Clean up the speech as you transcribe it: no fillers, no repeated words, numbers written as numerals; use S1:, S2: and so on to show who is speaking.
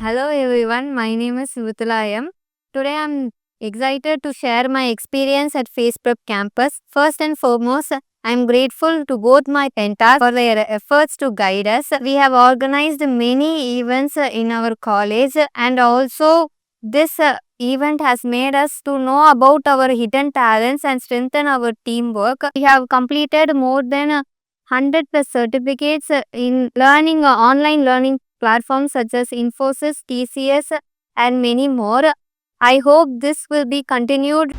S1: Hello everyone, my name is Mirudhula. Today I'm excited to share my experience at Facebook campus. First and foremost, I'm grateful to both my mentors for their efforts to guide us. We have organized many events in our college, and also this event has made us to know about our hidden talents and strengthen our teamwork. We have completed more than 100 plus certificates in learning online learning platforms such as Infosys, TCS, and many more. I hope this will be continued